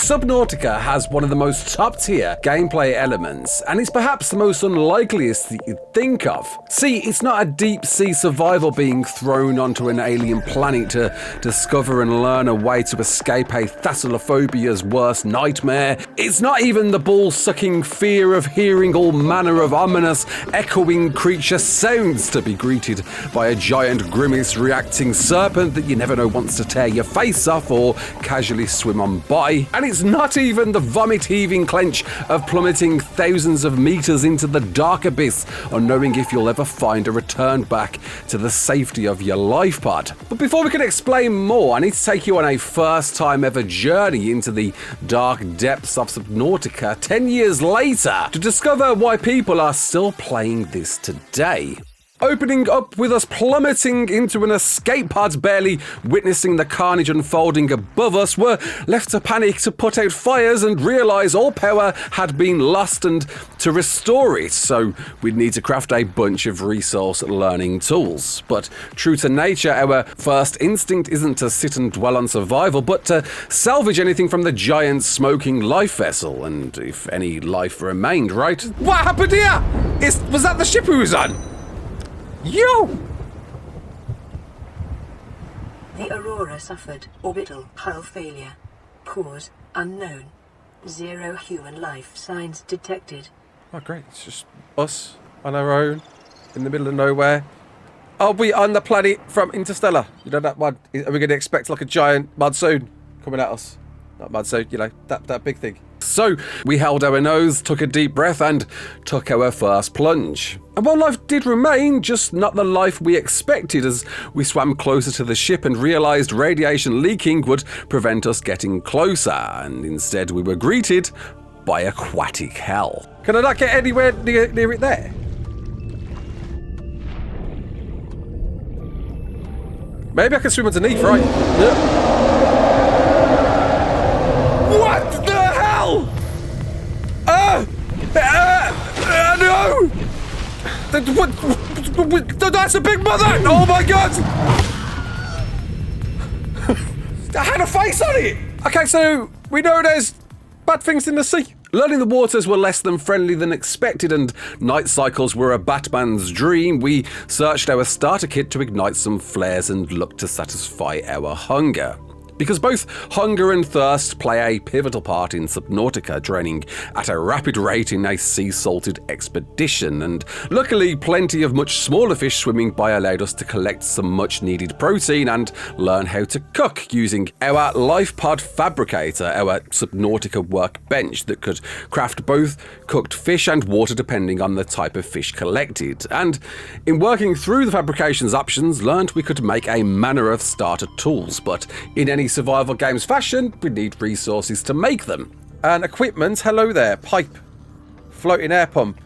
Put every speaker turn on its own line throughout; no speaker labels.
Subnautica has one of the most top-tier gameplay elements, and it's perhaps the most unlikeliest that you'd think of. See, it's not a deep-sea survival being thrown onto an alien planet to discover and learn a way to escape a thalassophobia's worst nightmare. It's not even the ball-sucking fear of hearing all manner of ominous, echoing creature sounds to be greeted by a giant grimace-reacting serpent that you never know wants to tear your face off or casually swim on by. And it's not even the vomit-heaving clench of plummeting thousands of meters into the dark abyss, or knowing if you'll ever find a return back to the safety of your life pod. But before we can explain more, I need to take you on a first-time ever journey into the dark depths of Subnautica 10 years later to discover why people are still playing this today. Opening up with us plummeting into an escape pod, barely witnessing the carnage unfolding above us, we're left to panic to put out fires and realise all power had been lost and to restore it, so we'd need to craft a bunch of resource learning tools. But true to nature, our first instinct isn't to sit and dwell on survival, but to salvage anything from the giant smoking life vessel, and if any life remained, right? What happened here? Was that the ship we was on? Yo!
The Aurora suffered orbital hull failure. Cause unknown. 0 human life signs detected.
Oh great, it's just us on our own in the middle of nowhere. Are we on the planet from Interstellar? You know that one? Are we going to expect like a giant monsoon coming at us? Not monsoon, you know, that big thing. So we held our nose, took a deep breath, and took our first plunge. And while life did remain, just not the life we expected, as we swam closer to the ship and realised radiation leaking would prevent us getting closer, and instead we were greeted by aquatic hell. Can I not get anywhere near it there? Maybe I can swim underneath, right? Yeah. What the hell? No! That's a big mother! Oh my god! I had a face on it! Okay, so we know there's bad things in the sea. Learning the waters were less than friendly than expected, and night cycles were a Batman's dream. We searched our starter kit to ignite some flares and look to satisfy our hunger. Because both hunger and thirst play a pivotal part in Subnautica, draining at a rapid rate in a sea-salted expedition, and luckily plenty of much smaller fish swimming by allowed us to collect some much-needed protein and learn how to cook using our life pod fabricator, our Subnautica workbench that could craft both cooked fish and water depending on the type of fish collected. And in working through the fabrication's options, learned we could make a manner of starter tools, but in any survival games fashion, we need resources to make them. And equipment, hello there, pipe, floating air pump,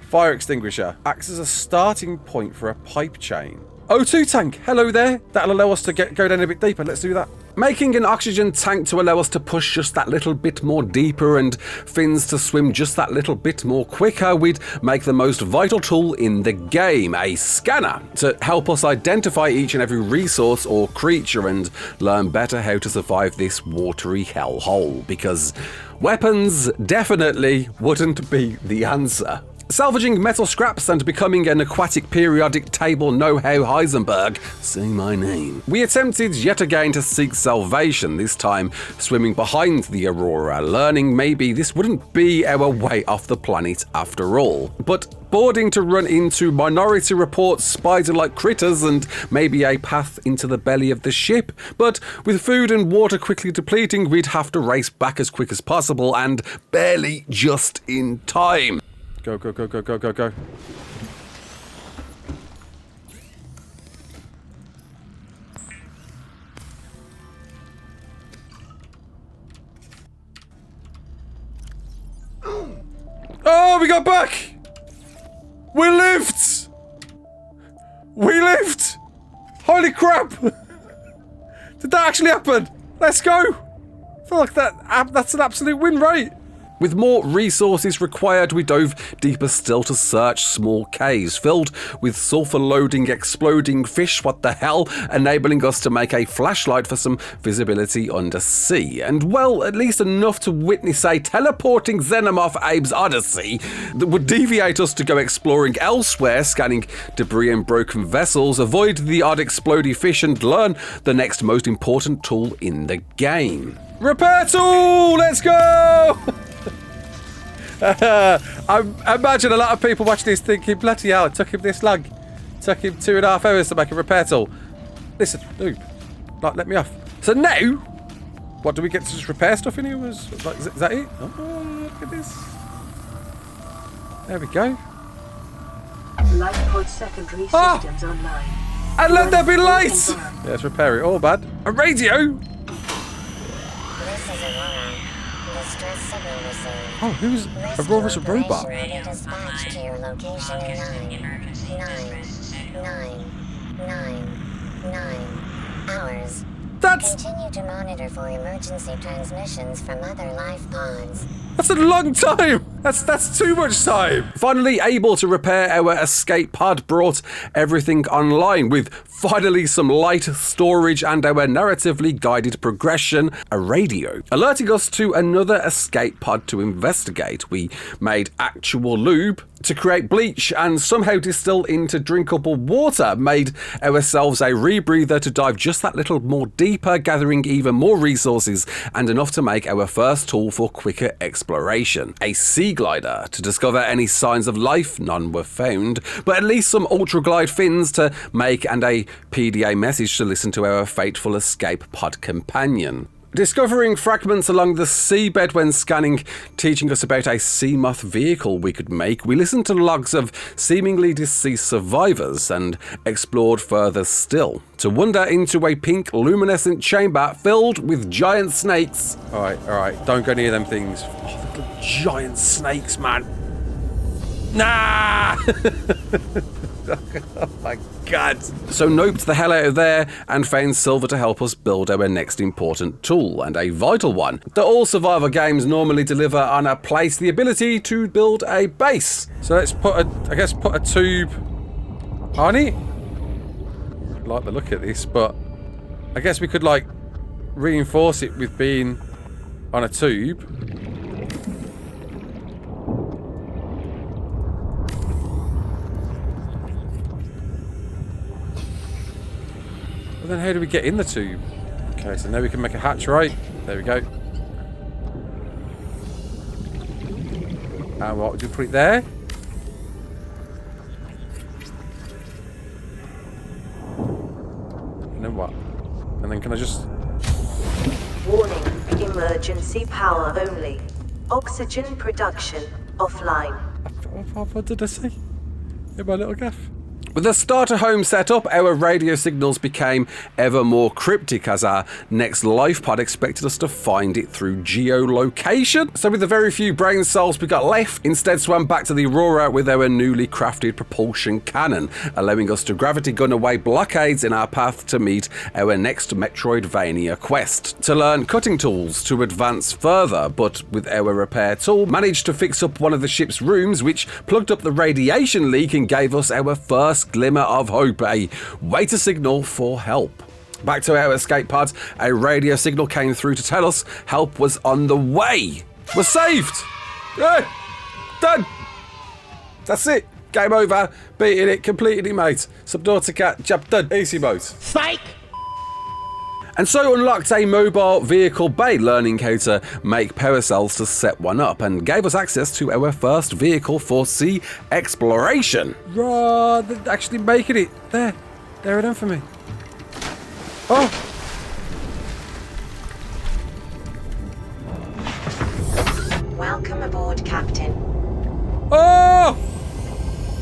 fire extinguisher, acts as a starting point for a pipe chain. O2 tank, hello there, that'll allow us to go down a bit deeper, let's do that. Making an oxygen tank to allow us to push just that little bit more deeper and fins to swim just that little bit more quicker, we'd make the most vital tool in the game, a scanner, to help us identify each and every resource or creature and learn better how to survive this watery hellhole, because weapons definitely wouldn't be the answer. Salvaging metal scraps and becoming an aquatic periodic table know-how Heisenberg, say my name. We attempted yet again to seek salvation, this time swimming behind the Aurora, learning maybe this wouldn't be our way off the planet after all. But boarding to run into Minority Report's spider-like critters and maybe a path into the belly of the ship. But with food and water quickly depleting, we'd have to race back as quick as possible and barely just in time. Go, go, go, go, go, go, go. Oh, we got back! We lived! We lived! Holy crap! Did that actually happen? Let's go! I feel like that's an absolute win, right? With more resources required, we dove deeper still to search small caves filled with sulfur-loading exploding fish, what the hell, enabling us to make a flashlight for some visibility undersea. And well, at least enough to witness a teleporting xenomorph Abe's Odyssey that would deviate us to go exploring elsewhere, scanning debris and broken vessels, avoid the odd exploding fish and learn the next most important tool in the game. Repair tool! Let's go! I imagine a lot of people watching this thinking, bloody hell, it took him this long. It took him 2.5 hours to make a repair tool. Listen, noob, like, let me off. So now, what do we get to just repair stuff in here? Is that it? Oh, look at this. There we go.
Life pod secondary systems online.
And let there be lights! Yeah, let's repair it. All bad. A radio!
This is Aurora. Distress signal received.
Oh, who's Aurora's a robot?
Ready to dispatch to your location in 9 hours.
That's
Continue to monitor for emergency transmissions from other life pods.
a long time. That's too much time. Finally able to repair our escape pod brought everything online with finally some light, storage and our narratively guided progression, a radio, alerting us to another escape pod to investigate. We made actual lube to create bleach and somehow distill into drinkable water, made ourselves a rebreather to dive just that little more deeper, gathering even more resources and enough to make our first tool for quicker exploration. A sea glider to discover any signs of life, none were found, but at least some ultra-glide fins to make and a PDA message to listen to our fateful escape pod companion. Discovering fragments along the seabed when scanning, teaching us about a sea moth vehicle we could make, we listened to logs of seemingly deceased survivors and explored further still to wander into a pink luminescent chamber filled with giant snakes. All right, don't go near them things. Oh, the giant snakes, man. Nah! Oh my god. So noped the hell out of there and found silver to help us build our next important tool, and a vital one that all survivor games normally deliver on a place, the ability to build a base. So let's put a tube on it. I like the look at this, but I guess we could like reinforce it with being on a tube. But then how do we get in the tube? Okay, so now we can make a hatch, right? There we go. And what, would you put it there? And then what? And then can I just...
Warning, emergency power only. Oxygen production offline.
What did I say? In my little gaff. With the starter home set up, our radio signals became ever more cryptic as our next life pod expected us to find it through geolocation. So with the very few brain cells we got left, instead swam back to the Aurora with our newly crafted propulsion cannon, allowing us to gravity gun away blockades in our path to meet our next Metroidvania quest. To learn cutting tools to advance further, but with our repair tool, managed to fix up one of the ship's rooms, which plugged up the radiation leak and gave us our first glimmer of hope, a way to signal for help. Back to our escape pod, a radio signal came through to tell us help was on the way. We're saved! Yeah, done! That's it. Game over. Beating it, completed it, mate. Subnautica, job done. Easy mode.
Psych!
And so unlocked a mobile vehicle bay, learning how to make power cells to set one up, and gave us access to our first vehicle for sea exploration. Right, they're actually making it. There it done for me. Oh!
Welcome aboard, Captain.
Oh!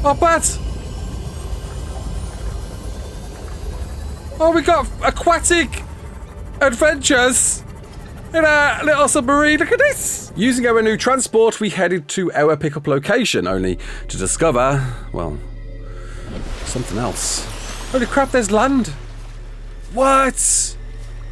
Oh, bad! Oh, we got aquatic adventures in a little submarine. Look at this! Using our new transport, we headed to our pickup location, only to discover, well, something else. Holy crap, there's land! What?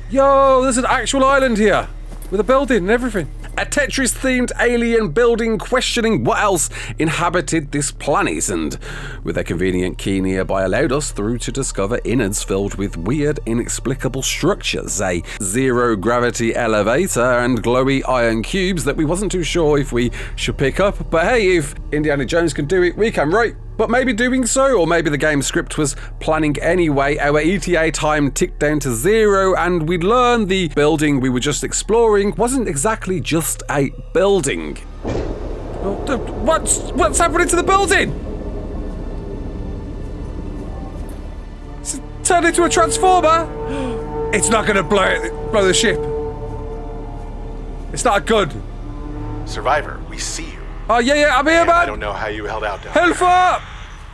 Yo, there's an actual island here, with a building and everything. A Tetris-themed alien building questioning what else inhabited this planet, and with a convenient key nearby allowed us through to discover innards filled with weird, inexplicable structures, a zero-gravity elevator, and glowy iron cubes that we wasn't too sure if we should pick up. But hey, if Indiana Jones can do it, we can, right? But maybe doing so, or maybe the game script was planning anyway, our ETA time ticked down to 0 and we'd learned the building we were just exploring wasn't exactly just a building. What's happening to the building? It's turned into a transformer? It's not going to blow the ship. It's not good.
Survivor, we see you.
Oh, yeah, I'm here, man.
I don't know how you held out down
Help
there.
up!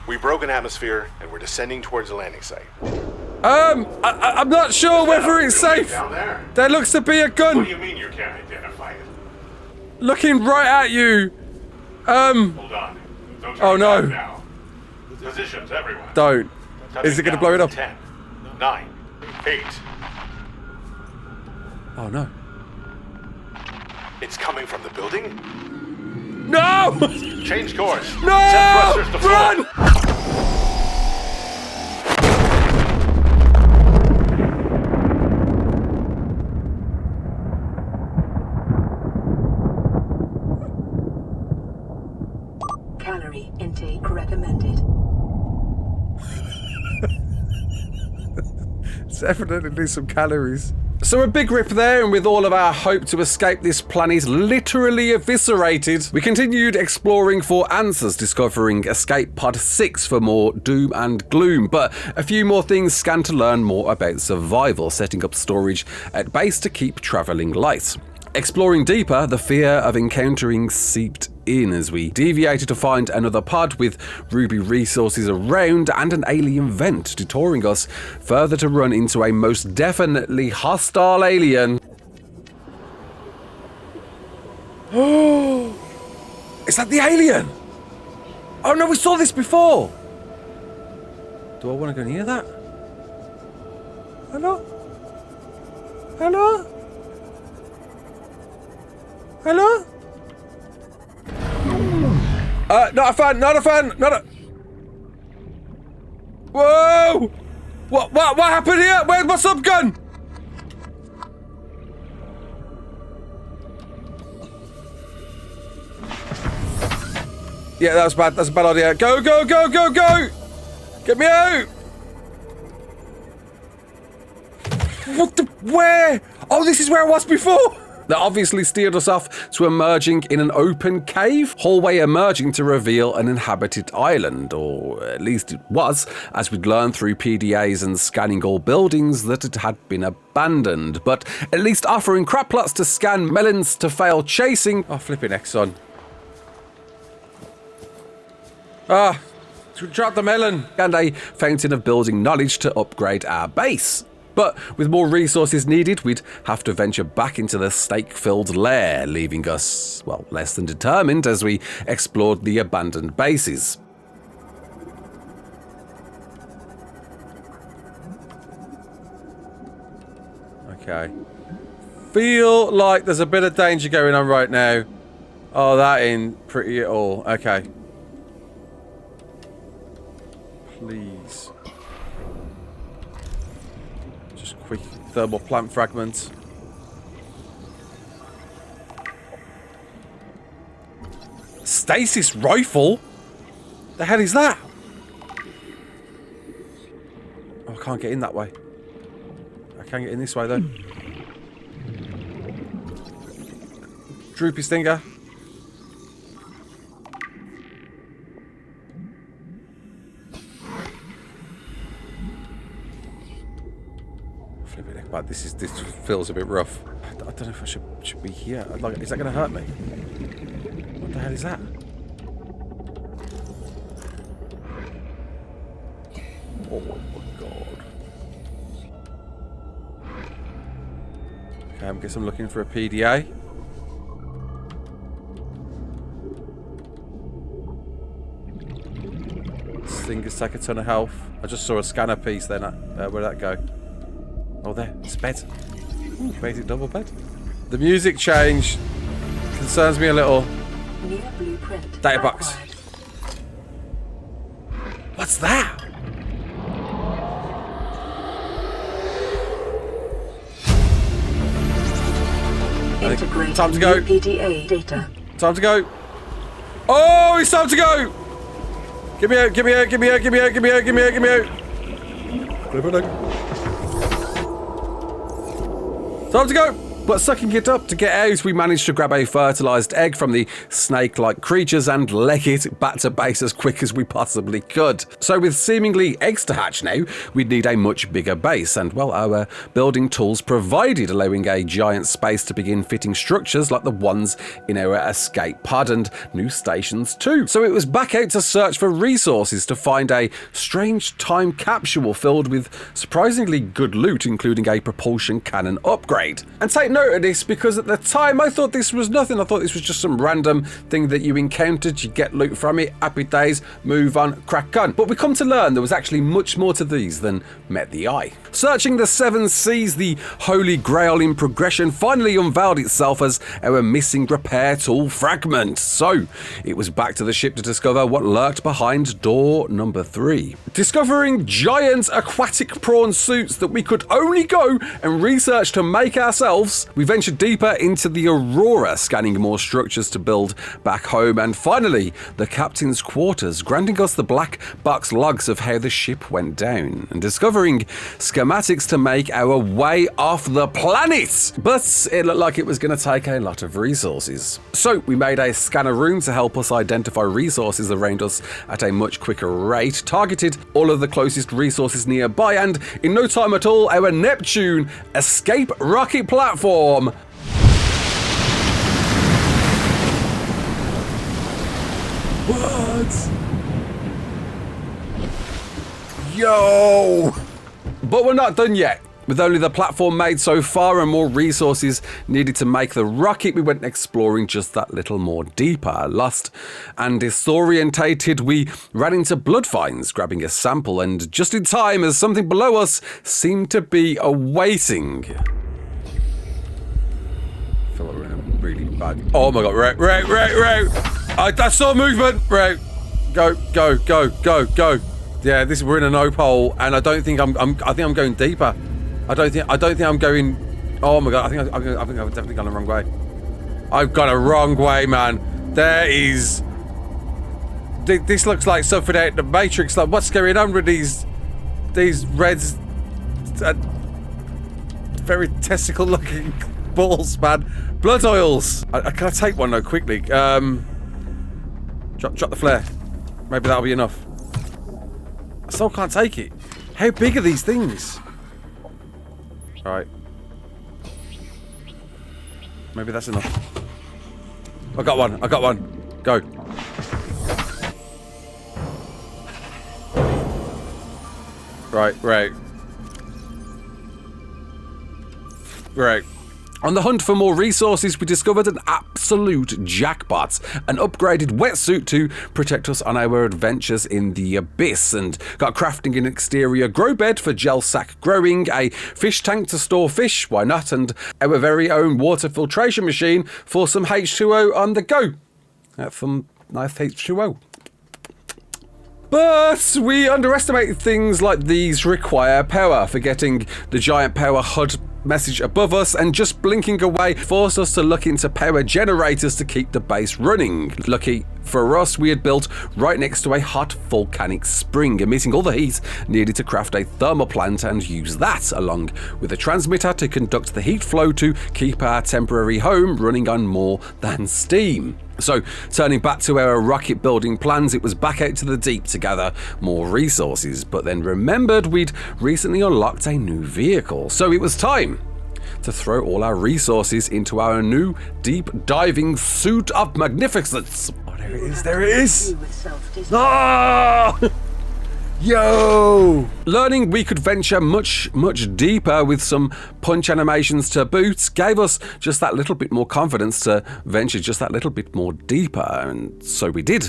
We broke an atmosphere and we're descending towards the landing site.
I'm not sure whether it's safe.
Down there.
There looks to be a
What
gun
do you mean you can't identify it?
looking right at you.
Hold on. Don't
Oh,
turn
no.
back now. Positions, everyone.
Don't.
Touching
Is it gonna
down
blow it
in
up?
10, 9, 8.
Oh, no.
It's coming from the building?
No!
Change course.
No!
Set thrusters to full.
Run!
Calorie intake recommended.
It's definitely some calories. So a big rip there, and with all of our hope to escape this planet literally eviscerated, we continued exploring for answers, discovering Escape Pod 6 for more doom and gloom, but a few more things scanned to learn more about survival, setting up storage at base to keep travelling light. Exploring deeper, the fear of encountering seeped in as we deviated to find another pod with ruby resources around and an alien vent, detouring us further to run into a most definitely hostile alien. Oh, is that the alien? Oh no, we saw this before. Do I want to go near that? Hello? Hello? Hello? Not a fan, not a... Whoa! What happened here? Where's my subgun? Yeah, that was bad. That's a bad idea. Go! Get me out! What the... Where? Oh, this is where I was before! That obviously steered us off to emerging in an open cave, hallway emerging to reveal an inhabited island, or at least it was, as we'd learned through PDAs and scanning all buildings that it had been abandoned, but at least offering crap plots to scan, melons to fail chasing. Oh, flipping Exxon. Drop the melon. And a fountain of building knowledge to upgrade our base. But with more resources needed, we'd have to venture back into the stake-filled lair, leaving us, well, less than determined as we explored the abandoned bases. Okay. Feel like there's a bit of danger going on right now. Oh, that ain't pretty at all. Okay. Please. Quick thermal plant fragment. Stasis rifle? The hell is that? Oh, I can't get in that way. I can get in this way though. Droopy stinger. But this feels a bit rough. I don't know if I should be here. Like, is that going to hurt me? What the hell is that? Oh my god. Okay, I guess I'm looking for a PDA. Stingers take a ton of health. I just saw a scanner piece then. Where'd that go? Oh, there. It's a bed. Ooh, basic double bed. The music changed. concerns me a little.
New blueprint
Data box.
acquired.
What's that?
Integrating
Time to go.
PDA data.
Time to go. Oh, it's time to go. Give me out, give me out, give me out, give me out, give me out, give me out, give me out. Time to go. But sucking it up to get out, we managed to grab a fertilised egg from the snake-like creatures and leg it back to base as quick as we possibly could. So with seemingly eggs to hatch now, we'd need a much bigger base, and well, our building tools provided, allowing a giant space to begin fitting structures like the ones in our escape pod and new stations too. So it was back out to search for resources to find a strange time capsule filled with surprisingly good loot, including a propulsion cannon upgrade. And take note of this because at the time I thought this was nothing. I thought this was just some random thing that you encountered, you get loot from it, happy days, move on, crack on. But we come to learn there was actually much more to these than met the eye. Searching the seven seas, the holy grail in progression finally unveiled itself as our missing repair tool fragment. So it was back to the ship to discover what lurked behind door number 3. Discovering giant aquatic prawn suits that we could only go and research to make ourselves, we ventured deeper into the Aurora, scanning more structures to build back home, and finally the captain's quarters, granting us the black box logs of how the ship went down, and discovering schematics to make our way off the planet. But it looked like it was going to take a lot of resources. So we made a scanner room to help us identify resources around us at a much quicker rate, targeted all of the closest resources nearby, and in no time at all, our Neptune escape rocket platform. What? Yo! But we're not done yet. With only the platform made so far and more resources needed to make the rocket, we went exploring just that little more deeper. Lost and disorientated, we ran into blood finds, grabbing a sample, and just in time as something below us seemed to be awaiting. I feel like we're in a really bad... Oh my god, right. I saw movement! Right. Go. Yeah, we're in an opal, and I don't think I think I'm going deeper. I don't think I'm going... Oh my god, I think I've definitely gone the wrong way. I've gone a wrong way, man. There is... This looks like something out the Matrix. Like, what's going on with these reds... very testicle-looking balls, man. Blood oils. Can I take one though, quickly? Drop the flare. Maybe that'll be enough. I still can't take it. How big are these things? Alright. Maybe that's enough. I got one. Go. Right. On the hunt for more resources, we discovered an absolute jackpot, an upgraded wetsuit to protect us on our adventures in the abyss, and got crafting an exterior grow bed for gel sack growing, a fish tank to store fish, why not, and our very own water filtration machine for some H2O on the go. Some nice H2O. But we underestimated things like these require power, forgetting the giant power HUD message above us, and just blinking away forced us to look into power generators to keep the base running. Lucky for us, we had built right next to a hot volcanic spring, emitting all the heat needed to craft a thermal plant and use that, along with a transmitter to conduct the heat flow to keep our temporary home running on more than steam. So, turning back to our rocket building plans, it was back out to the deep to gather more resources, but then remembered we'd recently unlocked a new vehicle, so it was time to throw all our resources into our new deep diving suit of magnificence. Oh, there it is. Ah! Yo! Learning we could venture much deeper with some punch animations to boot gave us just that little bit more confidence to venture just that little bit more deeper, and so we did.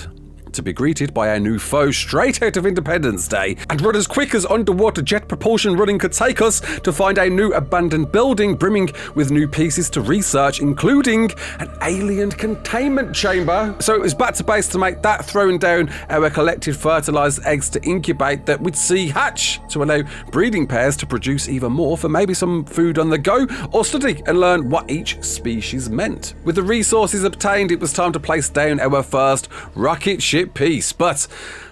to be greeted by our new foe straight out of Independence Day and run as quick as underwater jet propulsion running could take us to find a new abandoned building brimming with new pieces to research, including an alien containment chamber. So it was back to base to make that, throwing down our collected fertilized eggs to incubate that we'd see hatch to allow breeding pairs to produce even more for maybe some food on the go, or study and learn what each species meant. With the resources obtained, it was time to place down our first rocket ship piece, but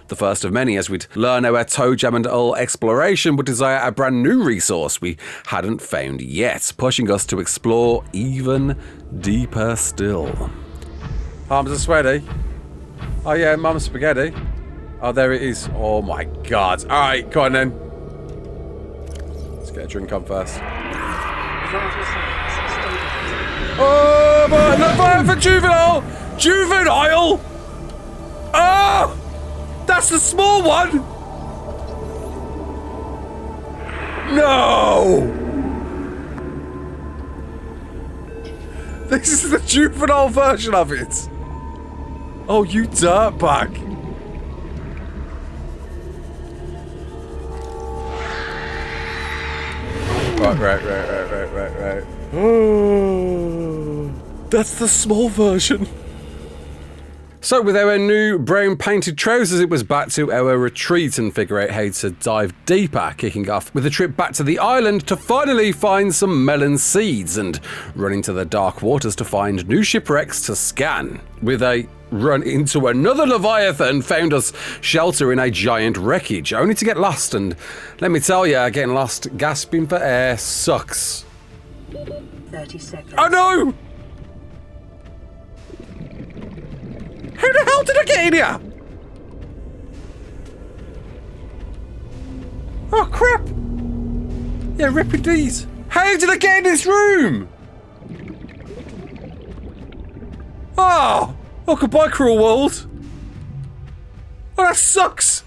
the first of many, as we'd learn our toe jam and all exploration would desire a brand new resource we hadn't found yet, pushing us to explore even deeper still. Arms are sweaty. Oh yeah, mum's spaghetti. Oh, there it is. Oh my god. Alright, go on then. Let's get a drink on first. Oh, but no fire for juvenile! Juvenile! Oh! That's the small one! No! This is the juvenile version of it. Oh, you dirtbag. Right. Oh, that's the small version. So with our new brown painted trousers, it was back to our retreat and figure out how to dive deeper, kicking off with a trip back to the island to finally find some melon seeds and running to the dark waters to find new shipwrecks to scan. With a run into another leviathan, found us shelter in a giant wreckage, only to get lost, and let me tell you, getting lost gasping for air sucks.
30 seconds.
Oh no! How the hell did I get in here? Oh crap! Yeah, ripping these. How did I get in this room? Oh! Oh, goodbye, cruel world. Oh, that sucks.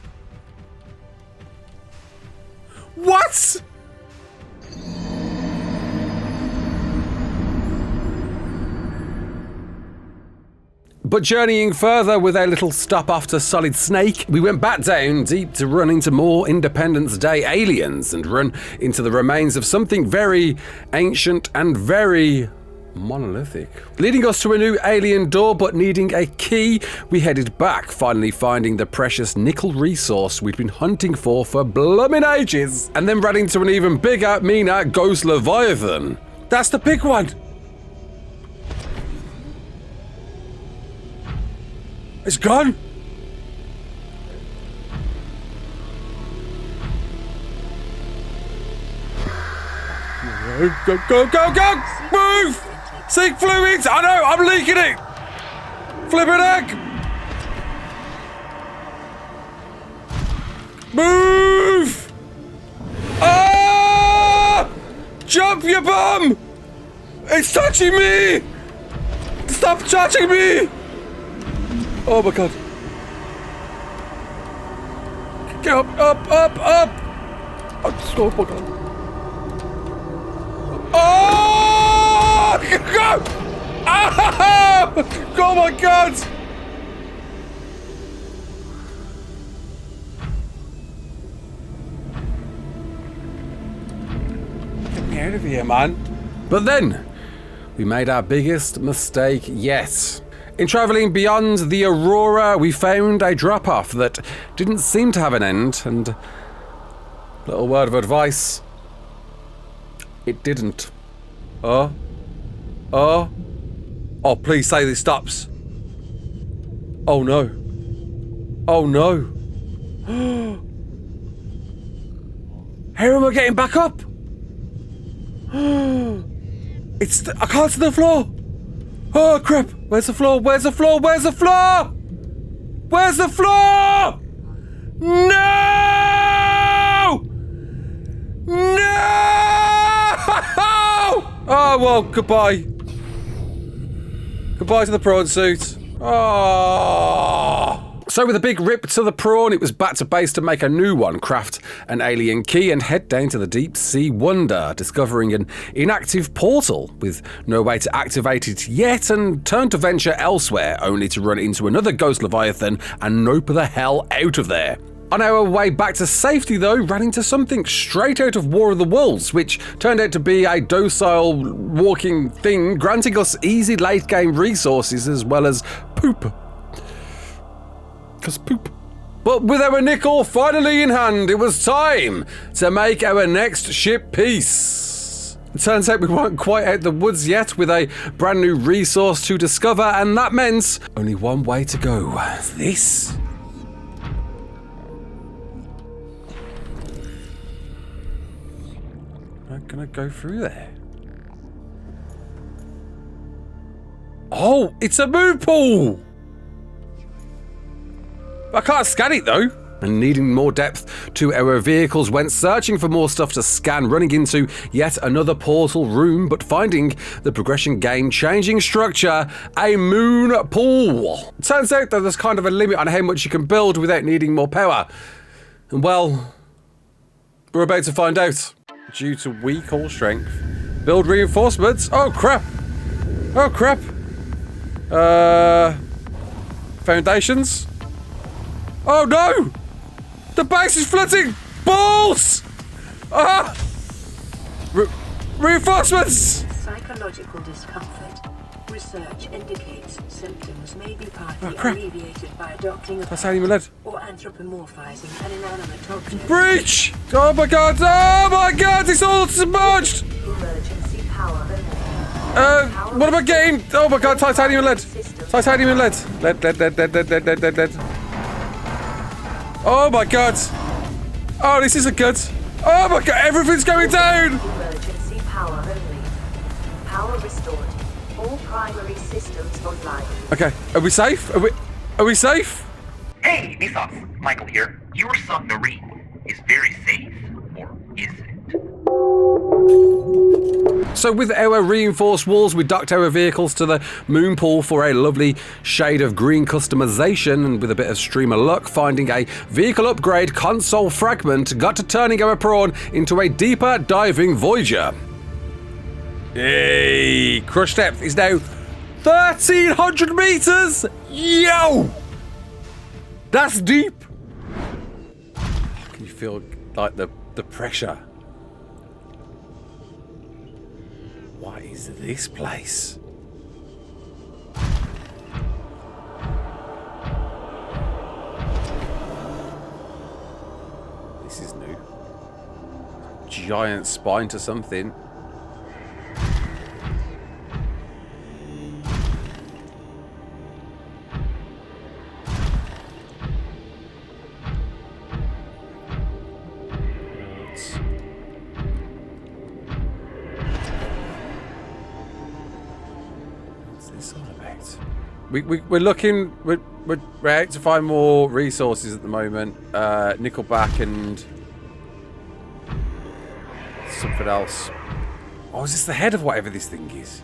What? But journeying further with our little stop after Solid Snake, we went back down deep to run into more Independence Day aliens and run into the remains of something very ancient and very monolithic. Leading us to a new alien door, but needing a key, we headed back, finally finding the precious nickel resource we'd been hunting for bloomin' ages, and then ran into an even bigger, meaner ghost leviathan. That's the big one. It's gone. Go! Move! Seek fluids! I know, I'm leaking it! Flippin' egg! Move! Ah! Jump, you bum! It's touching me! Stop touching me! Oh my god. Get up! Oh my god. Oh! Go! Ah! Oh my god! Get me out of here, man. But then, we made our biggest mistake yet. In travelling beyond the Aurora, we found a drop-off that didn't seem to have an end, and little word of advice, it didn't. Oh, please say this stops. Oh no. How am I getting back up? I can't see the floor. Oh crap, where's the floor? No! Oh well, goodbye. Goodbye to the prawn suit. Oh. So with a big rip to the prawn, it was back to base to make a new one, craft an alien key and head down to the deep sea wonder, discovering an inactive portal with no way to activate it yet, and turn to venture elsewhere, only to run into another ghost leviathan and nope the hell out of there. On our way back to safety, though, ran into something straight out of War of the Worlds, which turned out to be a docile walking thing, granting us easy late-game resources as well as poop. But with our nickel finally in hand, it was time to make our next ship peace. It turns out we weren't quite out the woods yet, with a brand new resource to discover, and that meant only one way to go. This. I'm gonna go through there. Oh, it's a moon pool! I can't scan it though. And needing more depth to our vehicles, went searching for more stuff to scan, running into yet another portal room, but finding the progression game changing structure, a moon pool. Turns out that there's kind of a limit on how much you can build without needing more power. And well, we're about to find out. Due to weak hull strength, build reinforcements. Oh crap! Oh crap! Foundations. Oh no! The base is flooding! Balls! Ah! Reinforcements!
Psychological discomfort. Research indicates symptoms may be partly alleviated by adopting a
That's how you led.
or anthropomorphizing an inanimate object.
Breach! Oh my god! Oh my god! It's all submerged!
Emergency power only.
What am I getting? Oh my god! Titanium and lead. Titanium and lead. Lead. Oh my god! Oh, this isn't good. Oh my god! Everything's going down.
Emergency power only. Power restored. All primary systems online.
Okay, are we safe? Are we safe?
Hey, Nissan, Michael here. Your submarine is very safe, or is it?
So with our reinforced walls, we docked our vehicles to the moon pool for a lovely shade of green customization, and with a bit of stream of luck, finding a vehicle upgrade console fragment, got to turning our prawn into a deeper diving Voyager. Yay! Crush depth is now 1,300 meters! Yo! That's deep! Can you feel like the pressure? What is this place? This is new. Giant spine to something. We're looking. We're out to find more resources at the moment. Nickelback and something else. Oh, is this the head of whatever this thing is?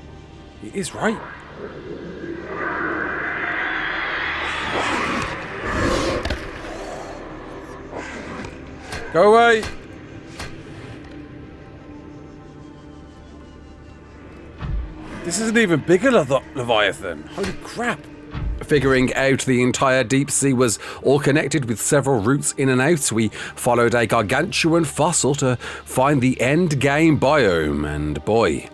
It is, right? Go away. This isn't even bigger Leviathan. Holy crap. Figuring out the entire deep sea was all connected with several routes in and out, we followed a gargantuan fossil to find the end game biome, and boy,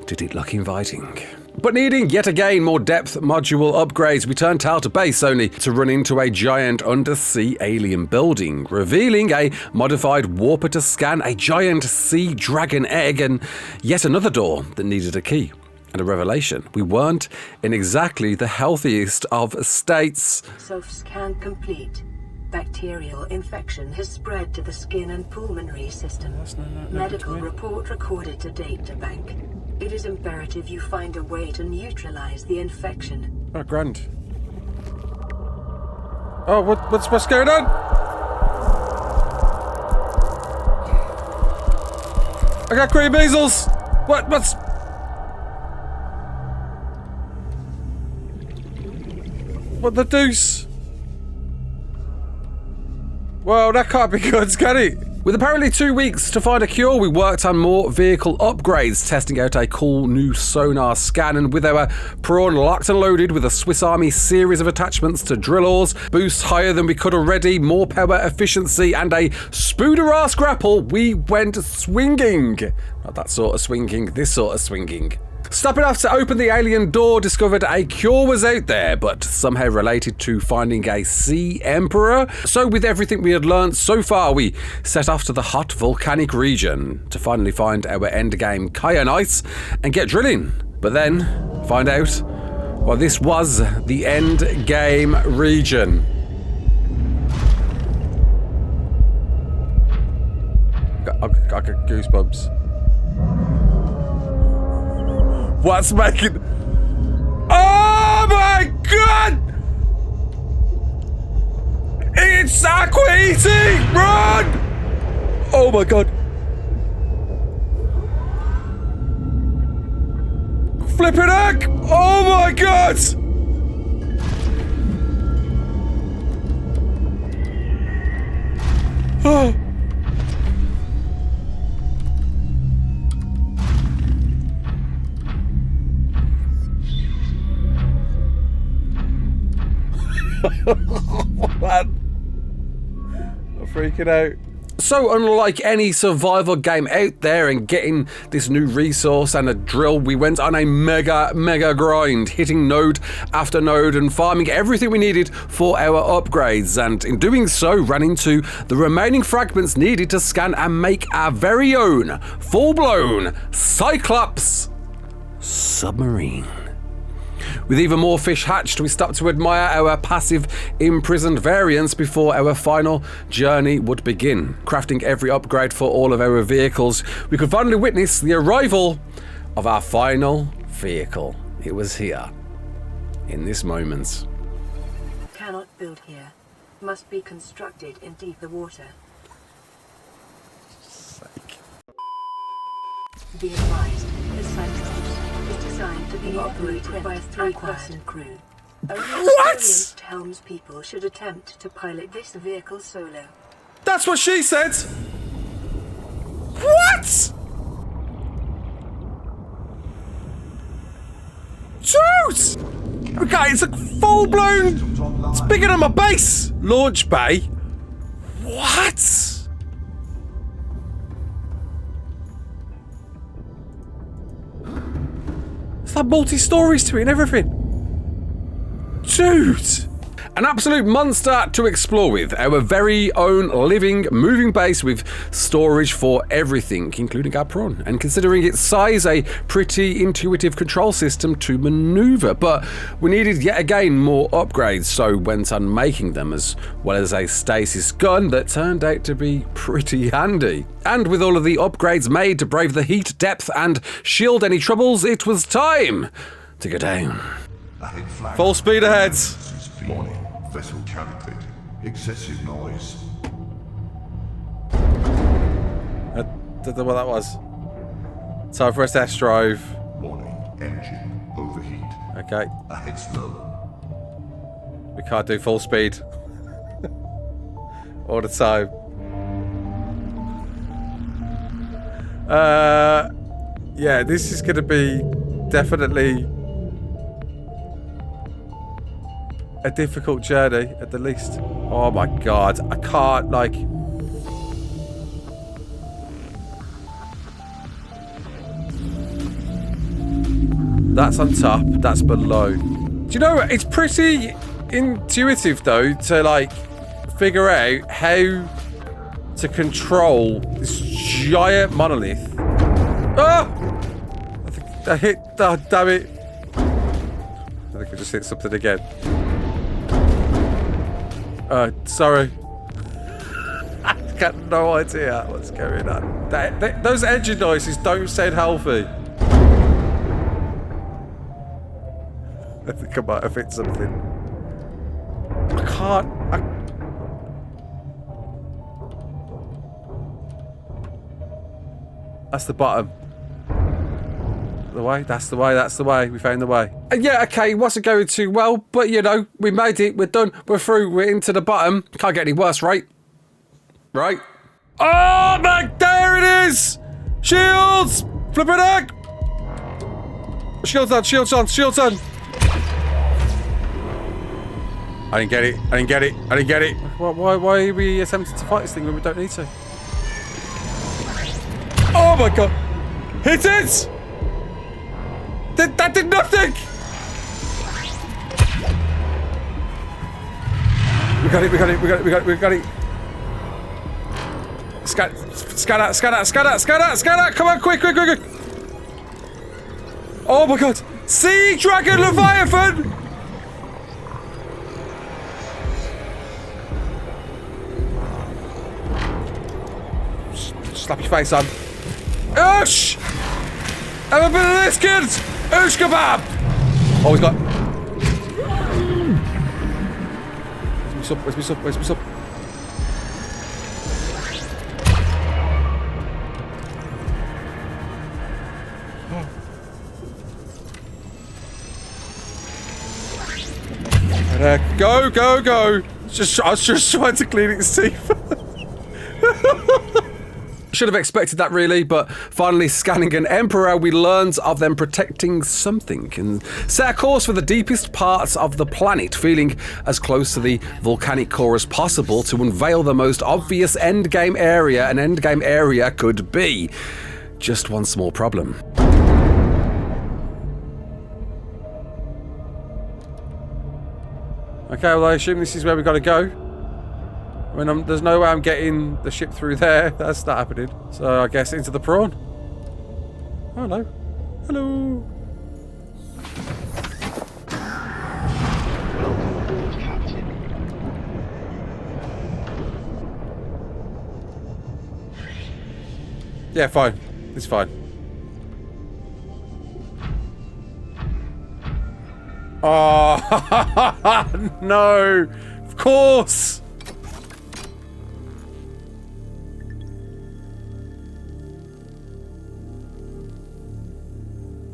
did it look inviting. But needing yet again more depth module upgrades, we turned tail to base only to run into a giant undersea alien building, revealing a modified warper to scan, a giant sea dragon egg, and yet another door that needed a key. And a revelation, we weren't in exactly the healthiest of states.
Self-scan complete. Bacterial infection has spread to the skin and pulmonary system. Medical report recorded to databank. It is imperative you find a way to neutralize the infection.
Oh, grand. Oh, what's going on? I got green measles. What's? What the deuce? Well, that can't be good, can it? With apparently 2 weeks to find a cure, we worked on more vehicle upgrades, testing out a cool new sonar scan, and with our prawn locked and loaded with a Swiss Army series of attachments to drill oars, boosts higher than we could already, more power efficiency, and a spooder-ass grapple, we went swinging. Not that sort of swinging, this sort of swinging. Stopping off to open the alien door, discovered a cure was out there, but somehow related to finding a sea emperor. So with everything we had learnt so far, we set off to the hot volcanic region to finally find our endgame Kyanites and get drilling. But then, find out, well, this was the endgame region. I got goosebumps. What's making... Oh my god! It's Aquiti! Run! Oh my god. Flipping heck! Oh my god! Oh. Man. I'm freaking out. So unlike any survival game out there and getting this new resource and a drill, we went on a mega grind, hitting node after node and farming everything we needed for our upgrades, and in doing so ran into the remaining fragments needed to scan and make our very own full-blown Cyclops submarine. With even more fish hatched, we stopped to admire our passive imprisoned variants before our final journey would begin. Crafting every upgrade for all of our vehicles, we could finally witness the arrival of our final vehicle. It was here, in this moment.
Cannot build here. Must be constructed in deeper water. Be advised, the Cyclops is designed to be operated by a 3-person crew. Only experienced helmspeople should attempt to pilot this vehicle solo.
That's what she said! What?! Dude! Okay, it's a full-blown... It's bigger than my base! Launch bay? What?! It's like multi-stories to it and everything. Dude! An absolute monster to explore with. Our very own living, moving base with storage for everything, including our prawn. And considering its size, a pretty intuitive control system to maneuver. But we needed yet again more upgrades, so went on making them, as well as a stasis gun that turned out to be pretty handy. And with all of the upgrades made to brave the heat, depth, and shield any troubles, it was time to go down. Full speed ahead.
Warning, vessel calibrated. Excessive noise.
I don't know what that was. Time for a test drive.
Warning, engine overheat.
Okay.
Ahead slow.
We can't do full speed. All the time. Yeah, this is gonna be definitely a difficult journey at the least. Oh my god, I can't, like... That's on top, that's below. Do you know, it's pretty intuitive though to like figure out how to control this giant monolith. Ah! I think I hit, oh, damn it. I think I just hit something again. Sorry. I got no idea what's going on. Those engine noises don't sound healthy. I think I might have hit something. I can't. That's the bottom. The way? That's the way, that's the way. We found the way. Yeah, okay, wasn't going too well, but you know, we made it, we're done, we're through, we're into the bottom. Can't get any worse, right? Right? Oh, my, there it is! Shields! Flippin' heck! Shields on, shields on, shields on! I didn't get it, I didn't get it, I didn't get it. Why are we attempting to fight this thing when we don't need to? Oh my god! Hit it! That did nothing! We got it, we got it, we got it, we got it, we got it. Scan out, scan out, scan out, scan out, scan out! Come on, quick, quick, quick, quick! Oh my god! Sea Dragon Leviathan! Slap your face on. Oosh! Have a bit of this, kids! Oosh kebab! Oh, he's got... Where's my sub? Where's my sub? Where's my sub? Go, go, go! I was just trying to clean its teeth. Should have expected that really, but finally scanning an Emperor, we learned of them protecting something and set a course for the deepest parts of the planet, feeling as close to the volcanic core as possible to unveil the most obvious endgame area an endgame area could be. Just one small problem. Okay, well I assume this is where we gotta go. I mean, there's no way I'm getting the ship through there. That's not happening. So I guess into the prawn. Oh, hello. Hello. Yeah, fine. It's fine. Oh, no. Of course.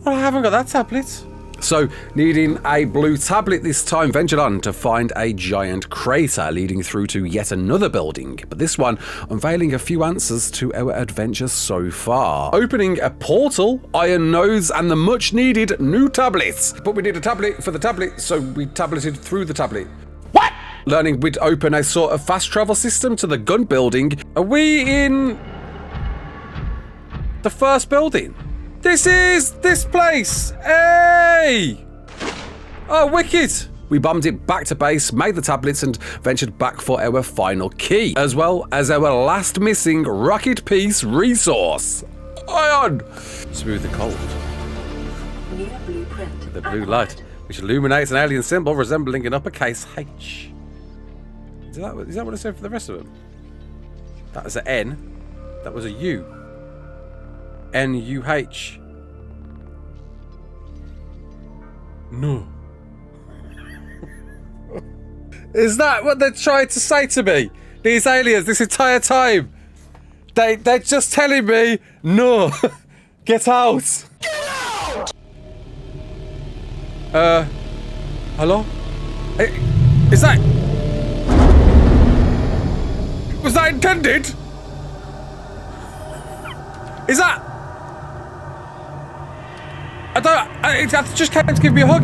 Well, I haven't got that tablet. So, needing a blue tablet this time, ventured on to find a giant crater leading through to yet another building, but this one unveiling a few answers to our adventures so far. Opening a portal, iron nodes, and the much needed new tablets. But we need a tablet for the tablet, so we tableted through the tablet. What? Learning we'd open a sort of fast travel system to the gun building. Are we in the first building? This is this place! Hey! Oh, wicked! We bombed it back to base, made the tablets, and ventured back for our final key, as well as our last missing rocket piece resource. Ion! Smooth and cold.
New blueprint.
The blue light, which illuminates an alien symbol resembling an uppercase H. Is that what it said for the rest of them? That was an N. That was a U. N-U-H. No. Is that what they're trying to say to me? These aliens, this entire time? They're just telling me, no. Get out. Get out! Hello? Is that... Was that intended? Is that... it just came to give me a hug.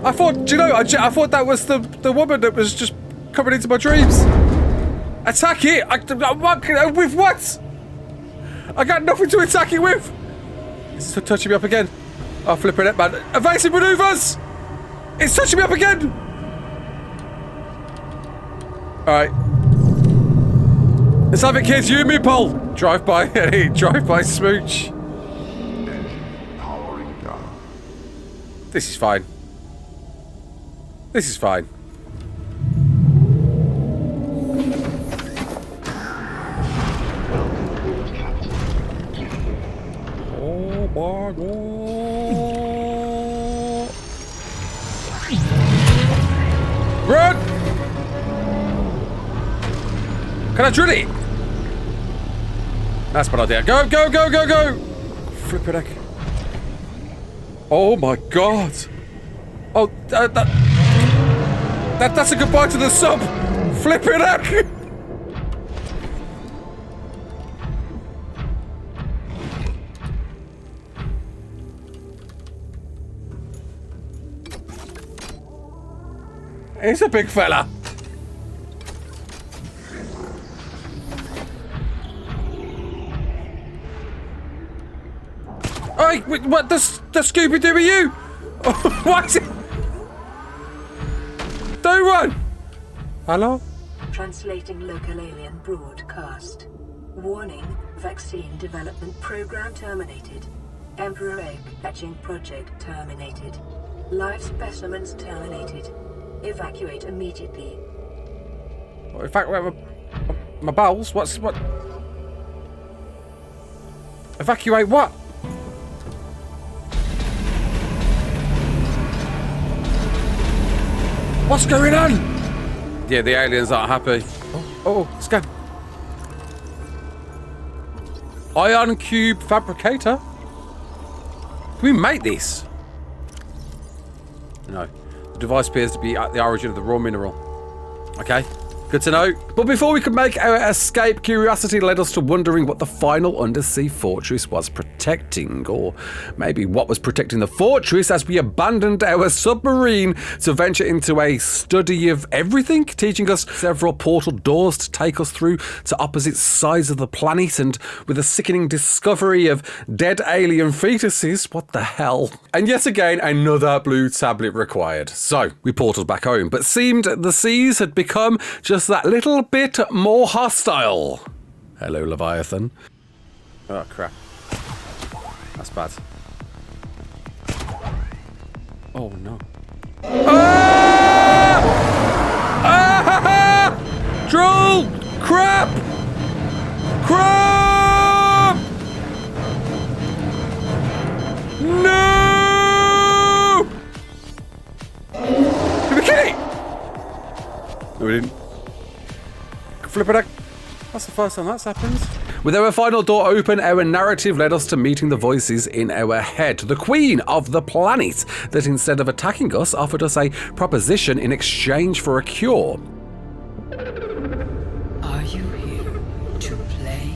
I thought, do you know, I thought that was the woman that was just coming into my dreams. Attack it! With what? I got nothing to attack it with. It's touching me up again. Oh, flipping it, man. Evasive maneuvers! It's touching me up again! Alright. Let's have it, kids. You and me, Paul. Drive by, Eddie. Drive by, smooch. This is fine. This is fine. Oh my god. Run! Can I drill it? That's what I did. Go, go, go, go, go! Flip it, heck. Oh my god! Oh, that's a goodbye to the sub! Flip it heck! He's a big fella. Hey, what does Scooby-Doo with you? What is it? Don't run! Hello?
Translating local alien broadcast. Warning, vaccine development program terminated. Emperor egg hatching project terminated. Live specimens terminated. Evacuate immediately.
Evacuate my bowels? What? Evacuate what? What's going on? Yeah, the aliens aren't happy. Oh, scan. Ion cube fabricator? Can we make this? No. The device appears to be at the origin of the raw mineral. Okay. Good to know. But before we could make our escape, curiosity led us to wondering what the final undersea fortress was protecting, or maybe what was protecting the fortress as we abandoned our submarine to venture into a study of everything, teaching us several portal doors to take us through to opposite sides of the planet, and with a sickening discovery of dead alien fetuses. What the hell? And yet again, another blue tablet required. So we portaled back home, but seemed the seas had become just that little bit more hostile. Hello, Leviathan. Oh, crap. That's bad. Oh, no. Ah! Ah! Troll! Crap! Crap! No! Did we kill it? No, we didn't. Flip it. That's the first time that's happened. With our final door open, our narrative led us to meeting the voices in our head. The queen of the planet that, instead of attacking us, offered us a proposition in exchange for a cure.
Are you here to play?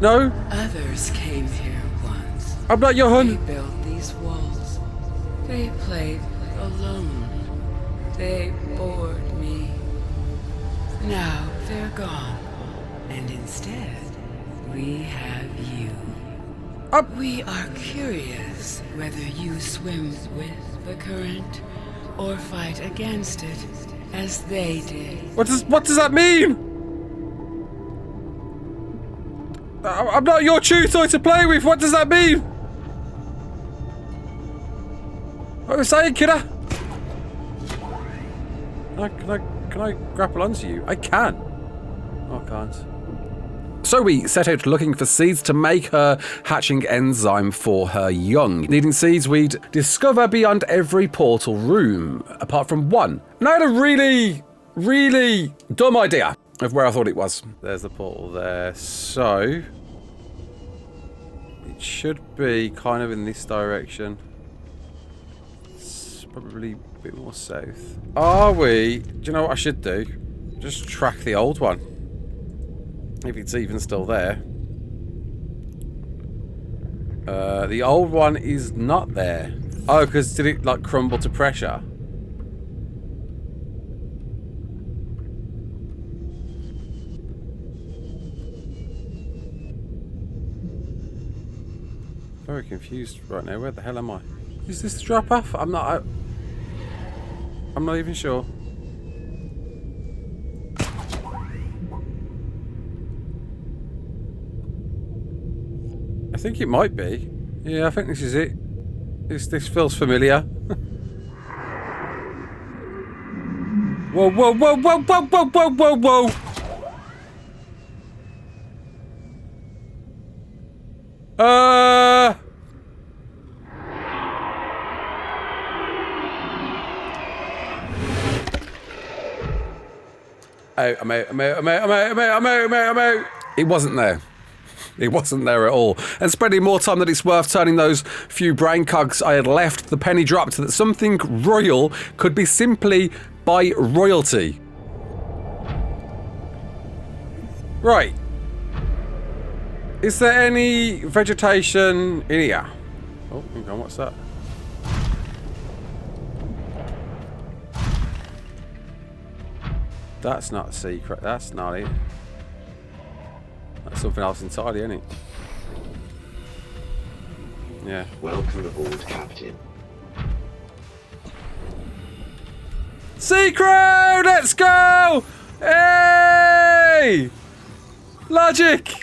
No.
Others came here once.
I'm not your
They
hun.
built these walls. They played alone. They bored me. Now they're gone. And instead, we have you. We are curious whether you swim with the current or fight against it as they did.
What does that mean? I'm not your chew toy to play with. What does that mean? What are you saying, kidder? Can I grapple onto you? I can. Oh, I can't. So we set out looking for seeds to make her hatching enzyme for her young. Needing seeds we'd discover beyond every portal room, apart from one. And I had a really, really dumb idea of where I thought it was. There's the portal there. So it should be kind of in this direction. It's probably a bit more south. Are we? Do you know what I should do? Just track the old one. If it's even still there. The old one is not there. Oh, because did it like crumble to pressure? Very confused right now. Where the hell am I? Is this the drop off? I'm not even sure. I think it might be. Yeah, I think this is it. This feels familiar. Whoa, whoa, whoa, whoa, whoa, whoa, whoa, whoa, whoa! I'm out. It wasn't there. It wasn't there at all. And spending more time than it's worth turning those few brain cogs I had left, the penny dropped that something royal could be simply by royalty. Right. Is there any vegetation in here? Oh, hang on, what's that? That's not a secret. That's not it. That's something else entirely, isn't it? Yeah.
Welcome aboard, Captain.
Sea crew, let's go! Hey! Logic!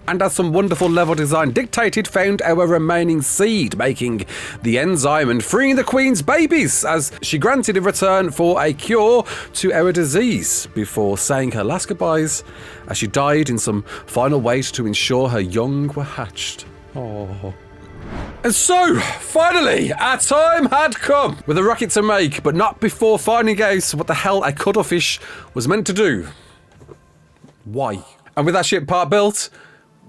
And as some wonderful level design dictated, found our remaining seed, making the enzyme and freeing the Queen's babies, as she granted in return for a cure to our disease, before saying her last goodbyes as she died in some final wait to ensure her young were hatched. Oh. And so, finally, our time had come, with a rocket to make, but not before finding out what the hell a cuttlefish was meant to do. Why? And with that ship part built,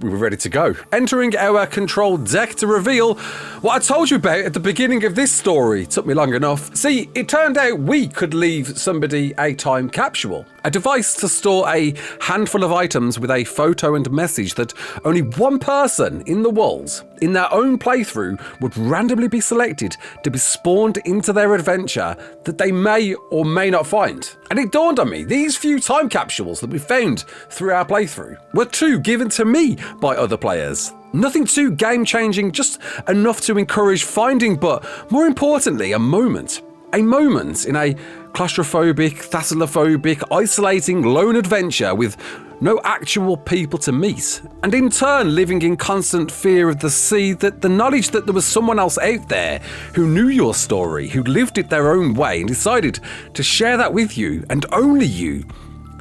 we were ready to go. Entering our control deck to reveal what I told you about at the beginning of this story. Took me long enough. See, it turned out we could leave somebody a time capsule. A device to store a handful of items with a photo and message that only one person in the world, in their own playthrough, would randomly be selected to be spawned into their adventure that they may or may not find. And it dawned on me, these few time capsules that we found through our playthrough were two given to me by other players. Nothing too game-changing, just enough to encourage finding, but more importantly, a moment. A moment in a claustrophobic, thalassophobic, isolating lone adventure with no actual people to meet, and in turn living in constant fear of the sea, that the knowledge that there was someone else out there who knew your story, who lived it their own way and decided to share that with you, and only you,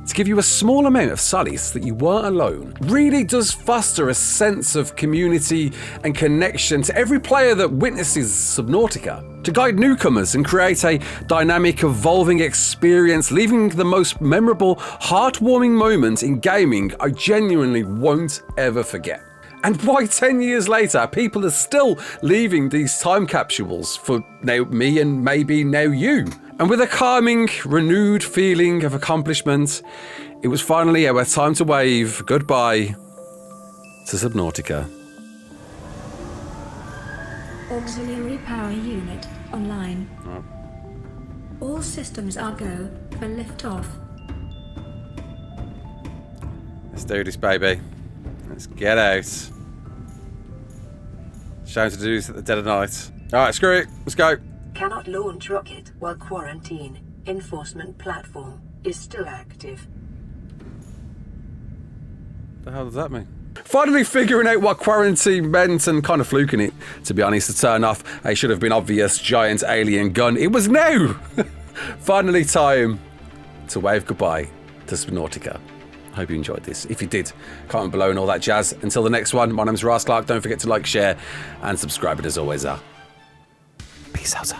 to give you a small amount of solace that you weren't alone, really does foster a sense of community and connection to every player that witnesses Subnautica. To guide newcomers and create a dynamic, evolving experience, leaving the most memorable, heartwarming moment in gaming I genuinely won't ever forget. And why 10 years later, people are still leaving these time capsules for now me and maybe now you. And with a calming, renewed feeling of accomplishment, it was finally our time to wave goodbye to Subnautica.
Auxiliary power unit online. All systems are go for liftoff.
Let's do this, baby. Let's get out. Shame to do this at the dead of night. Alright, screw it. Let's go.
Cannot launch rocket while quarantine. Enforcement platform is still active.
The hell does that mean? Finally figuring out what quarantine meant and kind of fluking it, to be honest, to turn off a should have been obvious giant alien gun. It was now! Finally time to wave goodbye to Subnautica. Hope you enjoyed this. If you did, comment below and all that jazz. Until the next one, my name's Raasclark. Don't forget to like, share, and subscribe. It as always are. Peace out.